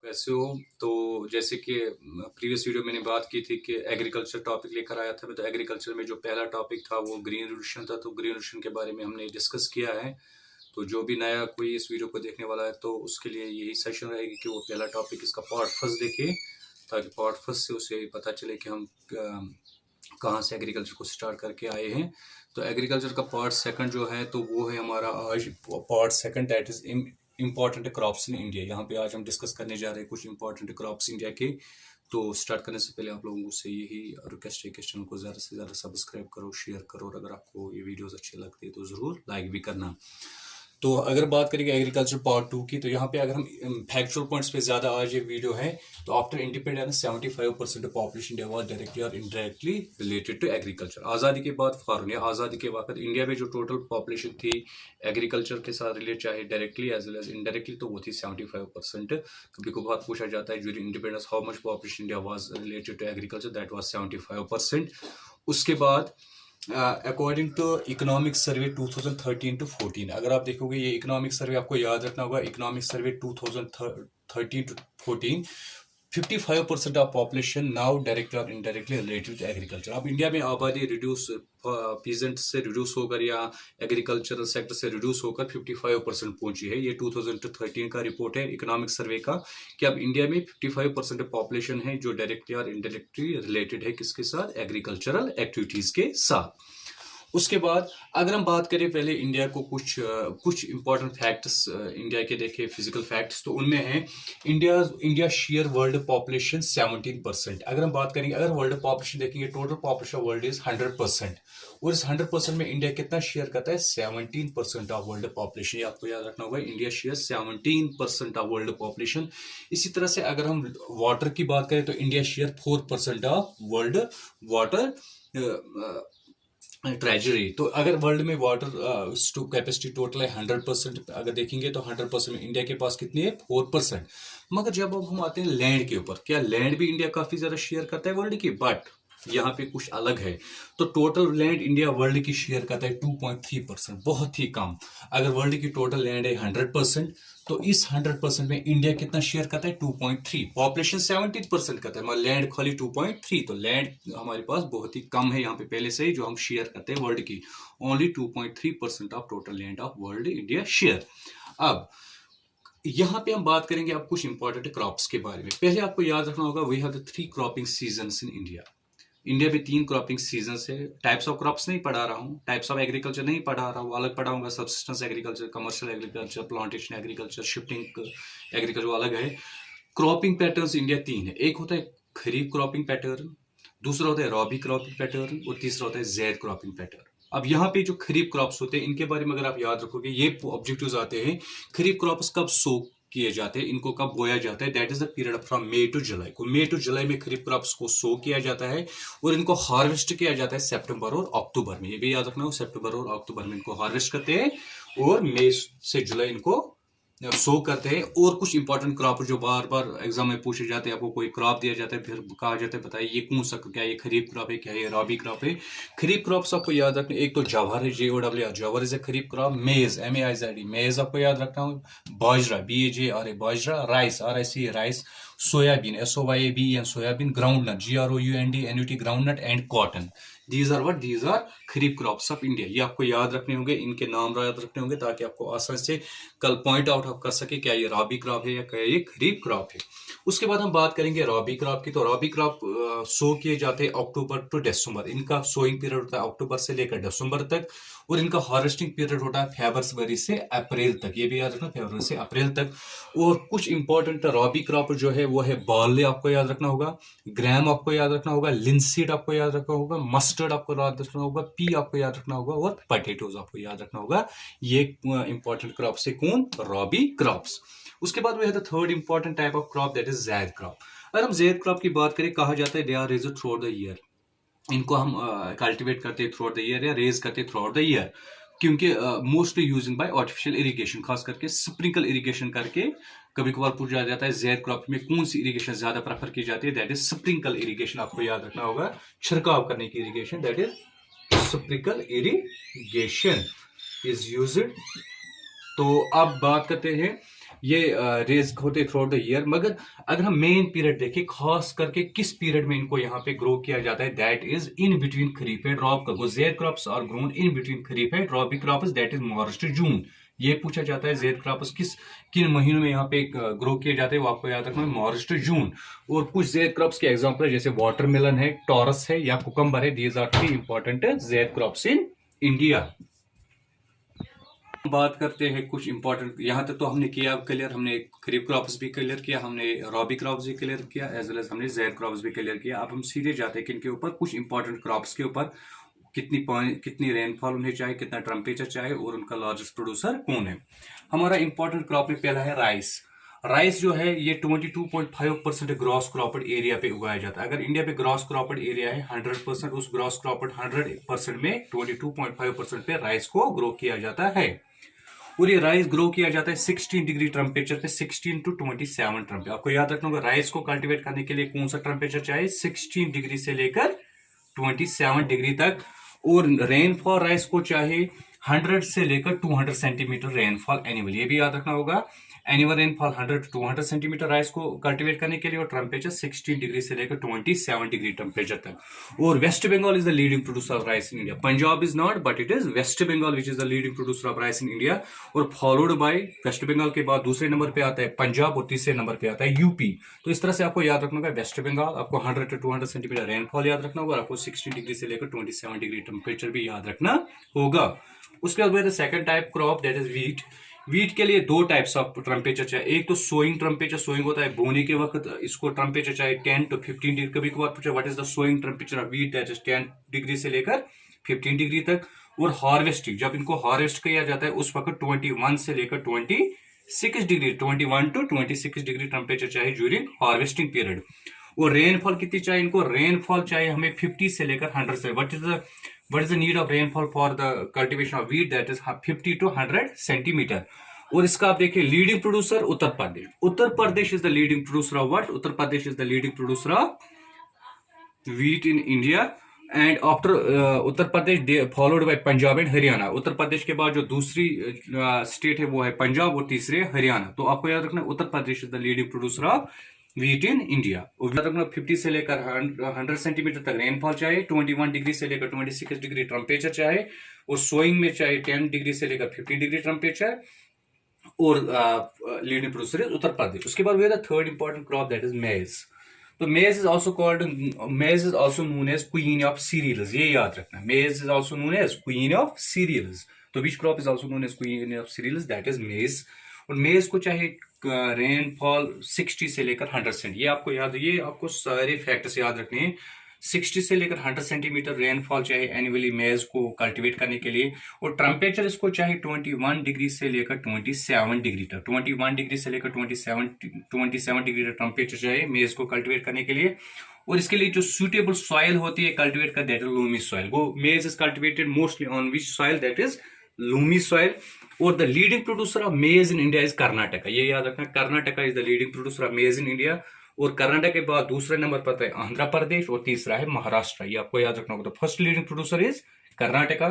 कैसे हो? तो जैसे कि प्रीवियस वीडियो मैंने बात की थी कि एग्रीकल्चर टॉपिक लेकर आया था मैं। तो एग्रीकल्चर में जो पहला टॉपिक था वो ग्रीन रेवोल्यूशन था। तो ग्रीन रेवोल्यूशन के बारे में हमने डिस्कस किया है। तो जो भी नया कोई इस वीडियो को देखने वाला है तो उसके लिए यही सेशन रहेगी कि वो पहला टॉपिक इसका पार्ट फर्स्ट देखे, ताकि पार्ट फर्स्ट से उसे पता चले कि हम कहाँ से एग्रीकल्चर को स्टार्ट करके आए हैं। तो एग्रीकल्चर का पार्ट सेकंड जो है तो वो है हमारा आज part second, that is important crops in India. यहाँ पे आज हम डिस्कस करने जा रहे हैं कुछ इंपॉर्टेंट क्रॉप्स इंडिया के। तो स्टार्ट करने से पहले आप लोगों से यही रिक्वेस्ट है कि चैनल को ज़्यादा से ज़्यादा सब्सक्राइब करो, शेयर करो, और अगर आपको ये वीडियोस अच्छे लगते हैं तो ज़रूर लाइक भी करना। तो अगर बात करेंगे एग्रीकल्चर पार्ट 2 की, तो यहाँ पे अगर हम फैक्चुअल पॉइंट्स पे ज़्यादा आज ये वीडियो है। तो after independence 75% of population India was directly और इनडायरेक्टली रिलेटेड टू एग्रीकल्चर। आज़ादी के बाद फॉरन या आज़ादी के वक्त इंडिया में जो टोटल पॉपुलेशन थी एग्रीकल्चर के साथ रिलेट, चाहे directly as well as indirectly, तो वो थी 75%। कभी कभार पूछा जाता है during independence how much population India was related to agriculture, that was 75%। उसके बाद according to economic survey 2013 to 14, अगर आप देखोगे ये इकोनॉमिक सर्वे आपको याद रखना होगा। Economic survey 2013 to 14, 55% of population now directly और इनडायरेक्टली रिलेटेड टू एग्रीकल्चर। अब इंडिया में आबादी रिड्यूस पीजेंट से रिड्यूस होकर या एग्रीकल्चरल सेक्टर से रिड्यूस होकर 55% पहुंची है। ये 2013 का रिपोर्ट है इकोनॉमिक सर्वे का, कि अब इंडिया में 55% पॉपुलेशन है जो डायरेक्टली और इनडायरेक्टली रिलेटेड है किसके साथ, एग्रीकल्चरल एक्टिविटीज के साथ। उसके बाद अगर हम बात करें पहले इंडिया को कुछ इंपॉर्टेंट फैक्ट्स इंडिया के देखें, फिजिकल फैक्ट्स, तो उनमें है इंडिया शेयर वर्ल्ड पॉपुलेशन 17%। अगर हम बात करेंगे, अगर वर्ल्ड पॉपुलेशन देखेंगे, टोटल पॉपुलेशन वर्ल्ड इज 100%, और इस 100% में इंडिया कितना शेयर करता है, 17% ऑफ वर्ल्ड पॉपुलेशन। आपको याद रखना होगा, India share 17% of world population. इसी तरह से अगर हम वाटर की बात करें तो India share 4% of world water treasury. तो अगर वर्ल्ड में वाटर कैपेसिटी टोटल है 100%, अगर देखेंगे तो 100% में इंडिया के पास कितनी है, 4%। मगर जब अब हम आते हैं लैंड के ऊपर, क्या लैंड भी इंडिया काफी ज्यादा शेयर करता है वर्ल्ड की, बट यहाँ पे कुछ अलग है। तो टोटल लैंड इंडिया वर्ल्ड की शेयर करता है 2.3%, बहुत ही कम। अगर वर्ल्ड की टोटल लैंड है 100%, तो इस 100% में इंडिया कितना शेयर करता है, 2.3। पॉपुलेशन 17% करता है मगर लैंड खाली 2.3। तो लैंड हमारे पास बहुत ही कम है यहाँ पे पहले से ही, जो हम शेयर करते हैं वर्ल्ड की। Only 2.3% of total land of world India share. अब यहाँ पे हम बात करेंगे अब कुछ इंपॉर्टेंट क्रॉप्स के बारे में। पहले आपको याद रखना होगा, we have the 3 cropping seasons in India. India में 3 क्रॉपिंग सीजन है। टाइप्स ऑफ क्रॉप्स नहीं पढ़ा रहा हूँ, टाइप्स ऑफ एग्रीकल्चर नहीं पढ़ा रहा हूँ, अलग पढ़ाऊंगा। Subsistence agriculture, commercial agriculture, plantation agriculture, shifting agriculture अलग है। क्रॉपिंग पैटर्न्स इंडिया 3 है। एक होता है खरीफ क्रॉपिंग पैटर्न, दूसरा होता है रॉबी क्रॉपिंग पैटर्न, और तीसरा होता है ज़ैद क्रॉपिंग पैटर्न। अब यहाँ पे जो खरीफ क्रॉप्स होते हैं इनके बारे में अगर आप याद रखोगे, ये ऑब्जेक्टिव्स आते हैं। खरीफ क्रॉप्स कब सो किए जाते हैं, इनको कब बोया जाता है, that is the period from May to July. को मई टू जुलाई में खरीफ क्रॉप्स को सो किया जाता है, और इनको हार्वेस्ट किया जाता है सितंबर और अक्टूबर में। ये भी याद रखना हो, सितंबर और अक्टूबर में इनको हार्वेस्ट करते हैं, और मई से जुलाई इनको सो करते हैं। और कुछ इंपॉर्टेंट क्रॉप जो बार बार एग्जाम में पूछे जाते हैं, आपको कोई क्रॉप दिया जाता है, फिर कहा जाता है बताइए ये कौन सा, क्या ये खरीफ क्रॉप है, क्या ये रॉबी क्रॉप है। खरीफ क्रॉप्स आपको याद रखना, एक तो जवाहर है, JOWR, jowar is a kharif crop. Maize, MAIZ, maize आपको याद रखना होगा। Bajra, BAJRA, bajra. Rice, RIC, rice. Soybean, SOYABEN, soybean. Groundnut, GROUNDNUT, groundnut. And cotton. These are kharif crops of India. ये आपको याद रखने होंगे, इनके नाम याद रखने होंगे, ताकि आपको आसानी से कल पॉइंट आउट कर सके क्या ये रॉबी क्रॉप है या क्या ये खरीफ क्रॉप है। उसके बाद हम बात करेंगे रॉबी क्रॉप की। तो रॉबी क्रॉप सो किए जाते हैं अक्टूबर टू दिसंबर। इनका सोइंग पीरियड होता है अक्टूबर से लेकर दिसंबर तक, और इनका हार्वेस्टिंग पीरियड होता है फरवरी से अप्रैल तक। ये भी याद रखना, फरवरी से अप्रैल तक। और कुछ इंपॉर्टेंट रॉबी क्रॉप जो है वो है बार्ले, आपको याद रखना होगा। ग्राम आपको याद रखना होगा। लिंसीड आपको याद रखना होगा। मस्टर्ड आपको याद रखना होगा। पी आपको याद रखना होगा, और पोटैटोज आपको याद रखना होगा। ये इंपॉर्टेंट क्रॉप्स है कौन, रॉबी क्रॉप्स। उसके बाद we have the third important type of crop, that is zaid crop. अगर हम ज़ैद क्रॉप की बात करें, कहा जाता है they are raised throughout the year. इनको हम कल्टिवेट करते हैं थ्रू आउट द ईयर, या रेज करते हैं थ्रू आउट द ईयर, क्योंकि mostly using by artificial irrigation, खास करके स्प्रिंकल इरिगेशन करके। कभी कभार पूछा जाता है ज़ैद क्रॉप में कौन सी इरिगेशन ज्यादा प्रेफर की जाती है, दैट इज स्प्रिंकल इरिगेशन। आपको याद रखना होगा, छिड़काव करने की irrigation, that is sprinkle irrigation is used. तो अब बात करते हैं ये रेज होते थ्रू आउट द ईयर, मगर अगर हम मेन पीरियड देखें खास करके किस पीरियड में इनको यहाँ पे ग्रो किया जाता है, that is in between kharif and rabi. Zaid crops are grown in between kharif and rabi crops, that is March to June. ये पूछा जाता है जेड क्रॉप्स किन महीनों में यहाँ पे ग्रो किए जाते हैं, वो आपको याद रखना है, मार्च टू जून। और कुछ जेड क्रॉप्स के एग्जांपल है जैसे वाटरमेलन है, टॉरस है या कुकम्बर है। These are 3 important zaid crops in India. बात करते हैं कुछ इंपॉर्टेंट, यहाँ तक तो हमने किया क्लियर, हमने खरीफ क्रॉप्स भी क्लियर किया, हमने रॉबी क्रॉप्स भी क्लियर किया, एज वेल एज हमने जेड क्रॉप्स भी क्लियर किया। अब हम सीधे जाते हैं किनके ऊपर, कुछ इंपॉर्टेंट क्रॉप्स के ऊपर। कितनी रेनफॉल उन्हें चाहिए, कितना टेम्परेचर चाहिए, और उनका लार्जेस्ट प्रोड्यूसर कौन है। हमारा इंपॉर्टेंट क्रॉप में पहला है राइस। राइस जो है ये 22.5% ग्रॉस क्रॉप्ड एरिया पे उगाया जाता है। अगर इंडिया पे ग्रॉस क्रॉप्ड एरिया है 100%, उस ग्रॉस क्रॉप्ड 100% में 22.5% पे राइस को ग्रो किया जाता है। और ये राइस ग्रो किया जाता है 16 डिग्री टेम्परेचर पे, 16 to 27 टेम्परेचर। आपको याद रखना होगा राइस को कल्टीवेट करने के लिए कौन सा टेम्परेचर चाहिए, 16 डिग्री से लेकर 27 डिग्री तक। और रेनफॉल राइस को चाहिए 100 से लेकर 200 सेंटीमीटर रेनफॉल एनुअल, ये भी याद रखना होगा। Annual rainfall 100 to 200 centimetre rice को कल्टीवेट करने के लिए, और टेम्परेचर 16 डिग्री से लेकर 27 डिग्री टेम्परेचर तक। और West Bengal is the leading producer of rice in India. Punjab is not, but it is West Bengal which is the leading producer of rice in India. और फॉलोड बाय वेस्ट बंगाल के बाद दूसरे नंबर पे आता है पंजाब, और तीसरे नंबर पे आता है यूपी। तो इस तरह से आपको याद रखना होगा, वेस्ट बंगाल आपको 100 to 200 सेंटीमीटर रेनफॉल याद रखना होगा, और आपको 16 डिग्री से लेकर 27 डिग्री टेम्परेचर भी याद रखना होगा। उसके बाद second type crop, that is wheat. Wheat के लिए 2 टाइप्स ऑफ टेम्परेचर चाहिए। एक तो सोइंग टेम्परेचर, सोइंग होता है बोने के वक्त, इसको टेम्परेचर चाहिए 10 to 15 डिग्री। कभी कभार पूछा what is the sowing temperature of wheat, that is 10 degree से लेकर 15 डिग्री तक। और हार्वेस्टिंग, जब इनको हार्वेस्ट किया जाता है उस वक्त 21 से लेकर 26 डिग्री, 21 to 26 डिग्री टेम्परेचर चाहिए ड्यूरिंग हार्वेस्टिंग पीरियड। और रेनफॉल कितनी चाहिए इनको, रेनफॉल चाहिए हमें 50 से लेकर 100 से। what is the need of rainfall for the cultivation of wheat, that is 50 to 100 centimetre. और इसका आप देखिए leading producer Uttar Pradesh. Uttar Pradesh is the leading producer of what, Uttar Pradesh is the leading producer of wheat in India. And after Uttar Pradesh followed by Punjab and Haryana. Uttar Pradesh के बाद जो दूसरी state है वो है पंजाब, और तीसरे हरियाणा। तो आपको याद रखना Uttar Pradesh is the leading producer of wheat in India. 50 से लेकर 100 सेंटीमीटर तक रेनफॉल चाहिए, 21 डिग्री से लेकर 26 डिग्री टेम्परेचर चाहिए, और सोइंग में चाहिए 10 डिग्री से लेकर 15 डिग्री टेम्परेचर। और leading producer is Uttar Pradesh. उसके बाद वे the third important crop, that is maize. तो maize is also called, maize is also known as queen of cereals, ये याद रखना। Maize is also known as queen of cereals. तो which crop is also known as queen of cereals, that is maize. और मेज को चाहे rainfall 60 से लेकर 100 सेंट, ये आपको याद, ये आपको सारे फैक्टर्स याद रखने हैं। 60 से लेकर 100 सेंटीमीटर रेनफॉल चाहिए एनुअली मेज को कल्टीवेट करने के लिए। और टेम्परेचर इसको चाहिए 21 डिग्री से लेकर 27 डिग्री तक। 21 डिग्री से लेकर 27 डिग्री तक टेम्परेचर चाहिए मेज को कल्टीवेट करने के लिए। और इसके लिए जो सुटेबल सॉइल होती है कल्टीवेट का, दैट इज लूमी सॉइल। वो maize is cultivated mostly on which soil, that is loamy soil. और the leading producer of maize in India is Karnataka, ये याद रखना, Karnataka is the leading producer of maize in India. और कर्नाटक के बाद दूसरे number पर है आंध्र प्रदेश, और तीसरा है महाराष्ट्र, ये आपको याद रखना होगा। तो first leading producer is Karnataka.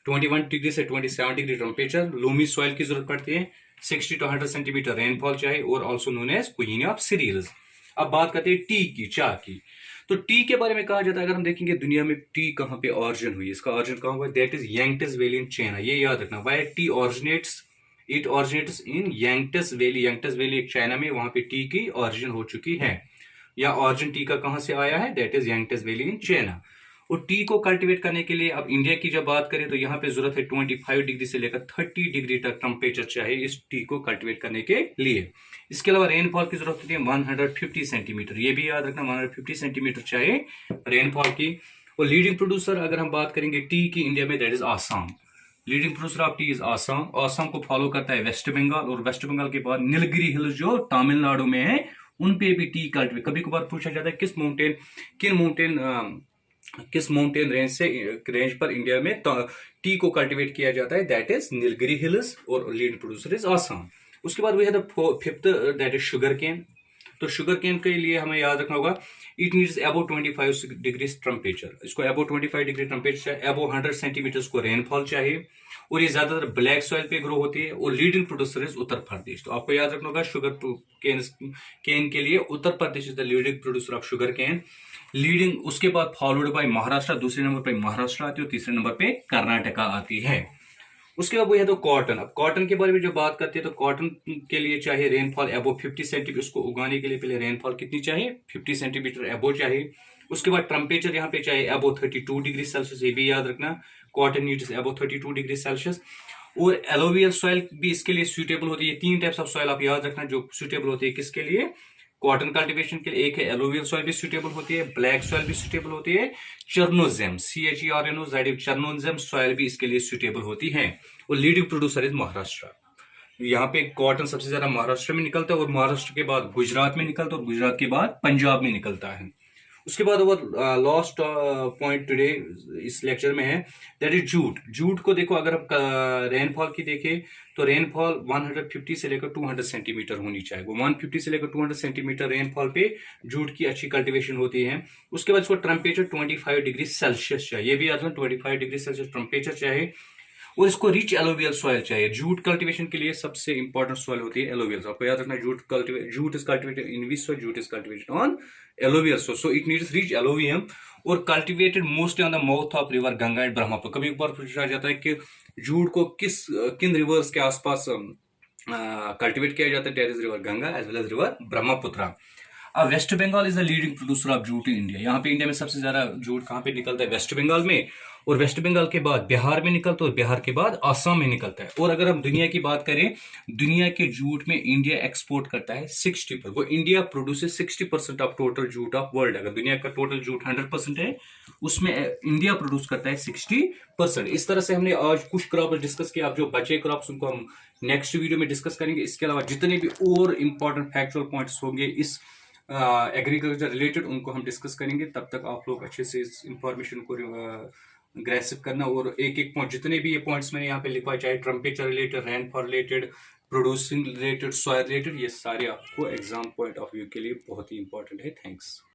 21 degree से 27 डिग्री टेम्परेचर, लूमी सॉइल की जरूरत पड़ती है, 60 to 100 सेंटीमीटर रेनफॉल चाहिए, और also known as queen of cereals. अब बात करते हैं टी की, चाय की। तो टी के बारे में कहा जाता है, अगर हम देखेंगे दुनिया में टी कहाँ पे ऑरिजिन हुई, इसका ऑरिजिन कहाँ हुआ, that is Yangtze valley in China, ये याद रखना। Why tea originates, it originates in Yangtze valley. Yangtze valley एक चाइना में, वहां पे टी की ऑरिजिन हो चुकी है, या ऑरिजिन टी का कहां से आया है, that is Yangtze valley in China. और टी को कल्टीवेट करने के लिए अब इंडिया की जब बात करें तो यहाँ पे जरूरत है 25 डिग्री से लेकर 30 डिग्री तक टेम्परेचर चाहिए इस टी को कल्टीवेट करने के लिए। इसके अलावा रेनफॉल की जरूरत होती है 150 सेंटीमीटर, ये भी याद रखना, 150 सेंटीमीटर चाहिए रेनफॉल की। और लीडिंग प्रोड्यूसर अगर हम बात करेंगे टी की इंडिया में, that is Assam. Leading producer of T is Assam. Assam को फॉलो करता है वेस्ट बंगाल, और वेस्ट बंगाल के बाद नीलगिरी हिल्स जो तमिलनाडु में है, उन पे भी टी कल्टीवेट। कभी कभार पूछा जाता है किस माउंटेन रेंज पर इंडिया में टी को कल्टीवेट किया जाता है, दैट इज नीलगिरी हिल्स, और लीडिंग प्रोड्यूसर इज आसाम। उसके बाद we have the fifth, that is sugar cane. तो शुगर केन के लिए हमें याद रखना होगा it needs above 25 degree temperature, इसको above 25 degree temperature, above 100 centimetre को रेनफॉल चाहिए, और ये ज्यादातर ब्लैक सॉइल पे ग्रो होती है, और leading producer is Uttar Pradesh. तो आपको याद रखना होगा शुगर केन के लिए Uttar Pradesh is the leading producer of sugar cane. Leading उसके बाद फॉलोड बाय महाराष्ट्र, दूसरे नंबर पे महाराष्ट्र आती है और तीसरे नंबर पे कर्नाटका आती है। उसके बाद वो है तो कॉटन। अब कॉटन के बारे में जो बात करते हैं तो कॉटन के लिए चाहिए रेनफॉल अबव 50 सेंटीमीटर, उसको उगाने के लिए पहले रेनफॉल कितनी चाहिए, 50 सेंटीमीटर अबव चाहिए। उसके बाद टेम्परेचर यहाँ पे चाहिए अबव 32 डिग्री सेल्सियस, ये भी याद रखना, cotton needs above 32 degree Celsius. और एलोवियल सॉइल भी इसके लिए सुटेबल होती है। तीन टाइप्स ऑफ सॉइल आप याद रखना जो सुटेबल होती है किसके लिए, कॉटन कल्टीवेशन के लिए। एक है एलोवियल सॉइल भी सुटेबल होती है, ब्लैक सॉइल भी सुटेबल होती है, चर्नोजेम CHERNOZEM चर्नोजेम सॉइल भी इसके लिए सुटेबल होती है। और लीडिंग प्रोड्यूसर इज महाराष्ट्र। यहाँ पे कॉटन सबसे ज्यादा महाराष्ट्र में निकलता है, और महाराष्ट्र के बाद गुजरात में निकलता है, और गुजरात के बाद पंजाब में निकलता है। उसके बाद वो लास्ट पॉइंट टुडे इस लेक्चर में है दैट इज जूट। जूट को देखो, अगर हम रेनफॉल की देखें तो रेनफॉल 150 से लेकर 200 सेंटीमीटर होनी चाहिए। वो 150 से लेकर 200 सेंटीमीटर रेनफॉल पे जूट की अच्छी कल्टीवेशन होती है। उसके बाद इसको टेम्परेचर 25 डिग्री सेल्सियस चाहिए, ये भी याद रखना 25 डिग्री सेल्सियस टेम्परेचर चाहिए। और इसको रिच एलोवियल सॉइल चाहिए। जूट कल्टीवेशन के लिए सबसे इंपॉर्टेंट सॉइल होती है एलोवियल। आपको याद रखना jute is cultivated in which soil, jute is cultivated on alluvial soil, so it needs rich alluvium, और cultivated mostly on the mouth of river Ganga and Brahmaputra. कभी ऊपर पूछा जाता है कि जूट को किन रिवर्स के आसपास कल्टिवेट किया जाता है, that is river Ganga as well as river Brahmaputra. अब West Bengal is the leading producer of jute in India. यहाँ पे इंडिया में सबसे ज्यादा जूट कहाँ पे निकलता है, वेस्ट बंगाल में, और वेस्ट बंगाल के बाद बिहार में निकलता है, और बिहार के बाद आसाम में निकलता है। और अगर हम दुनिया की बात करें, दुनिया के जूट में इंडिया एक्सपोर्ट करता है 60%। वो India produces 60% of total jute of world. अगर दुनिया का टोटल जूट 100% है, उसमें इंडिया प्रोड्यूस करता है 60%। इस तरह से हमने आज कुछ क्रॉप डिस्कस किया। अब जो बचे क्रॉप्स उनको हम नेक्स्ट वीडियो में डिस्कस करेंगे। इसके अलावा जितने भी और इंपॉर्टेंट फैक्चुअल पॉइंट्स होंगे इस एग्रीकल्चर रिलेटेड, उनको हम डिस्कस करेंगे। तब तक आप लोग अच्छे से इस इंफॉर्मेशन को ग्रेसिप करना, और एक एक पॉइंट जितने भी ये पॉइंट्स मैंने यहाँ पे लिखा है, चाहे temperature related, rainfall related, producing related, soil related, ये सारे आपको एग्जाम पॉइंट ऑफ व्यू के लिए बहुत ही इंपॉर्टेंट है। थैंक्स।